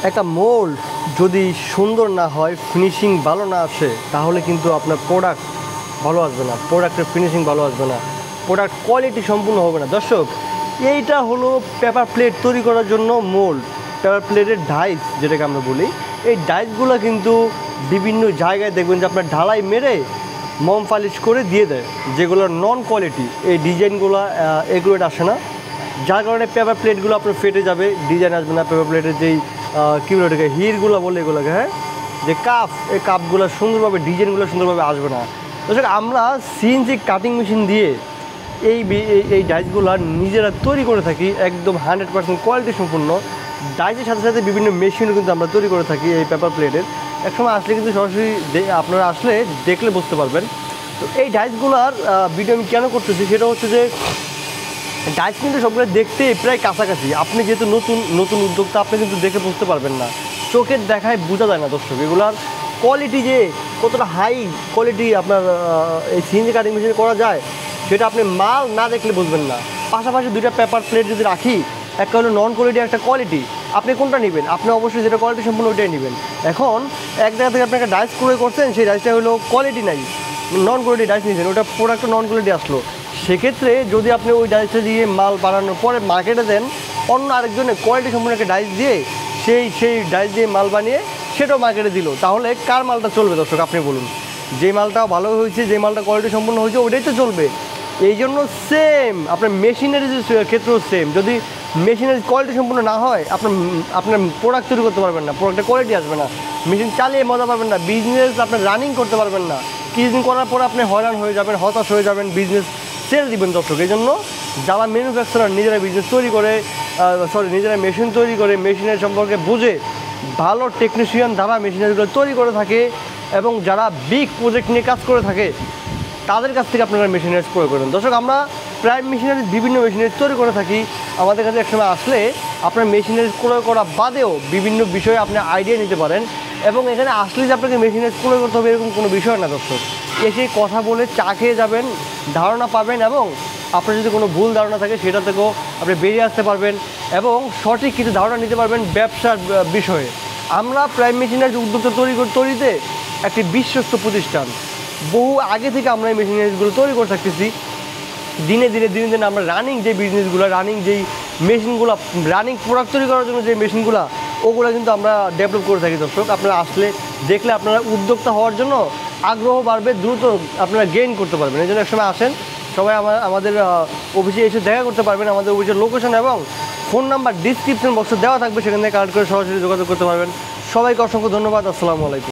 একটা মোল্ড যদি সুন্দর না হয়, ফিনিশিং ভালো না আসে, তাহলে কিন্তু আপনার প্রোডাক্ট ভালো আসবে না, প্রোডাক্টের ফিনিশিং ভালো আসবে না, প্রোডাক্ট কোয়ালিটি সম্পূর্ণ হবে না। দর্শক, এইটা হলো পেপার প্লেট তৈরি করার জন্য মোল্ড, পেপার প্লেটের ডাইস যেটাকে আমরা বলি। এই ডাইসগুলো কিন্তু বিভিন্ন জায়গায় দেখবেন যে আপনার ঢালাই মেরে মম পালিশ করে দিয়ে দেয়, যেগুলো নন কোয়ালিটি। এই ডিজাইনগুলো এগুলোটা আসে না, যার কারণে পেপার প্লেটগুলো আপনার ফেটে যাবে, ডিজাইন আসবে না। পেপার প্লেটের যেই কী বলে ওটাকে, হিরগুলো বলে এগুলোকে, হ্যাঁ, যে কাপ, এই কাপগুলো সুন্দরভাবে, ডিজাইনগুলো সুন্দরভাবে আসবে না। দর্শক, আমরা সিএনসি কাটিং মেশিন দিয়ে এই ডাইসগুলো নিজেরা তৈরি করে থাকি, একদম 100% কোয়ালিটি সম্পূর্ণ। ডাইসের সাথে সাথে বিভিন্ন মেশিনও কিন্তু আমরা তৈরি করে থাকি এই পেপার প্লেটের। একসময় আসলে কিন্তু সরাসরি আপনারা আসলে দেখলে বুঝতে পারবেন। তো এই ডাইসগুলোর ভিডিও আমি কেন করতেছি, সেটা হচ্ছে যে ডাইস কিন্তু সবগুলো দেখতে প্রায় কাছাকাছি। আপনি যেহেতু নতুন উদ্যোক্তা, আপনি কিন্তু দেখে বুঝতে পারবেন না, চোখের দেখায় বোঝা যায় না। দর্শক, এগুলার কোয়ালিটি যে কতটা হাই কোয়ালিটি আপনার এই সিএনসি কাটিং মেশিনে করা যায়, সেটা আপনি মাল না দেখলে বুঝবেন না। পাশাপাশি দুইটা পেপার প্লেট যদি রাখি, একটা হলো নন কোয়ালিটি, একটা কোয়ালিটি, আপনি কোনটা নেবেন? আপনি অবশ্যই যেটা কোয়ালিটি সম্পূর্ণ ওইটাই নেবেন। এখন এক জায়গা থেকে আপনি একটা ডাইস ক্রয় করছেন, সেই ডাইসটা হলো কোয়ালিটি নাই, নন কোয়ালিটি ডাইস নিয়েছেন, ওটা প্রোডাক্টটা নন কোয়ালিটি আসলো। সেক্ষেত্রে যদি আপনি ওই ডাইসটা দিয়ে মাল বানানোর পরে মার্কেটে দেন, অন্য আরেকজনের কোয়ালিটি সম্পূর্ণ একটা ডাইস দিয়ে সেই ডাইস দিয়ে মাল বানিয়ে সেটাও মার্কেটে দিল, তাহলে কার মালটা চলবে? দর্শক, আপনি বলুন। যে মালটা ভালো হয়েছে, যে মালটা কোয়ালিটি সম্পূর্ণ হয়েছে, ওইটাই তো চলবে। এই জন্য সেম আপনার মেশিনারিজের ক্ষেত্রেও সেম। যদি মেশিনারি কোয়ালিটি সম্পূর্ণ না হয়, আপনার প্রোডাক্ট তৈরি করতে পারবেন না, প্রোডাক্টের কোয়ালিটি আসবে না, মেশিন চালিয়ে মজা পাবেন না, বিজনেস আপনার রানিং করতে পারবেন না। কিছুদিন করার পর আপনি হয়রান হয়ে যাবেন, হতাশ হয়ে যাবেন, বিজনেস সেল দিবেন। দর্শক, এই জন্য যারা ম্যানুফ্যাকচারার নিজেরা বিজনেস তৈরি করে, নিজেরা মেশিন তৈরি করে, মেশিনের সম্পর্কে বুঝে, ভালো টেকনিশিয়ান দ্বারা মেশিনারিগুলো তৈরি করে থাকে, এবং যারা বিগ প্রজেক্ট নিয়ে কাজ করে থাকে, তাদের কাছ থেকে আপনারা মেশিনারিজ ক্রয় করেন। দর্শক, আমরা প্রায় মেশিনারিজ, বিভিন্ন মেশিনারিজ তৈরি করে থাকি। আমাদের কাছে একসময় আসলে আপনার মেশিনারিজ ক্রয় করা বাদেও বিভিন্ন বিষয়ে আপনি আইডিয়া নিতে পারেন, এবং এখানে আসলে যে আপনাকে মেশিনারিজ ক্রয় করতে হবে এরকম কোনো বিষয় না। দর্শক, এসে কথা বলে চা খেয়ে যাবেন, ধারণা পাবেন, এবং আপনার যদি কোনো ভুল ধারণা থাকে সেটা থেকেও আপনি বেরিয়ে আসতে পারবেন, এবং সঠিক কিছু ধারণা নিতে পারবেন ব্যবসার বিষয়ে। আমরা প্রাইম মেশিনারিজ উদ্যোক্তা তৈরিতে একটি বিশ্বস্ত প্রতিষ্ঠান। বহু আগে থেকে আমরা এই মেশিনারিজগুলো তৈরি করে থাকতেছি। দিনে দিনে আমরা রানিং যে বিজনেসগুলো, রানিং যেই মেশিনগুলো, রানিং প্রোডাক্ট তৈরি করার জন্য যে মেশিনগুলো, ওগুলো কিন্তু আমরা ডেভেলপ করে থাকি। দর্শক, আপনারা আসলে দেখলে আপনারা উদ্যোক্তা হওয়ার জন্য আগ্রহ বাড়বে, দ্রুত আপনারা গেইন করতে পারবেন। এই জন্য একসময় আসেন, সবাই আমাদের অফিসে এসে দেখা করতে পারবেন। আমাদের অফিসের লোকেশন এবং ফোন নাম্বার ডিসক্রিপশন বক্সে দেওয়া থাকবে, সেখান থেকে কালেক্ট করে সরাসরি যোগাযোগ করতে পারবেন। সবাইকে অসংখ্য ধন্যবাদ। আসসালামু আলাইকুম।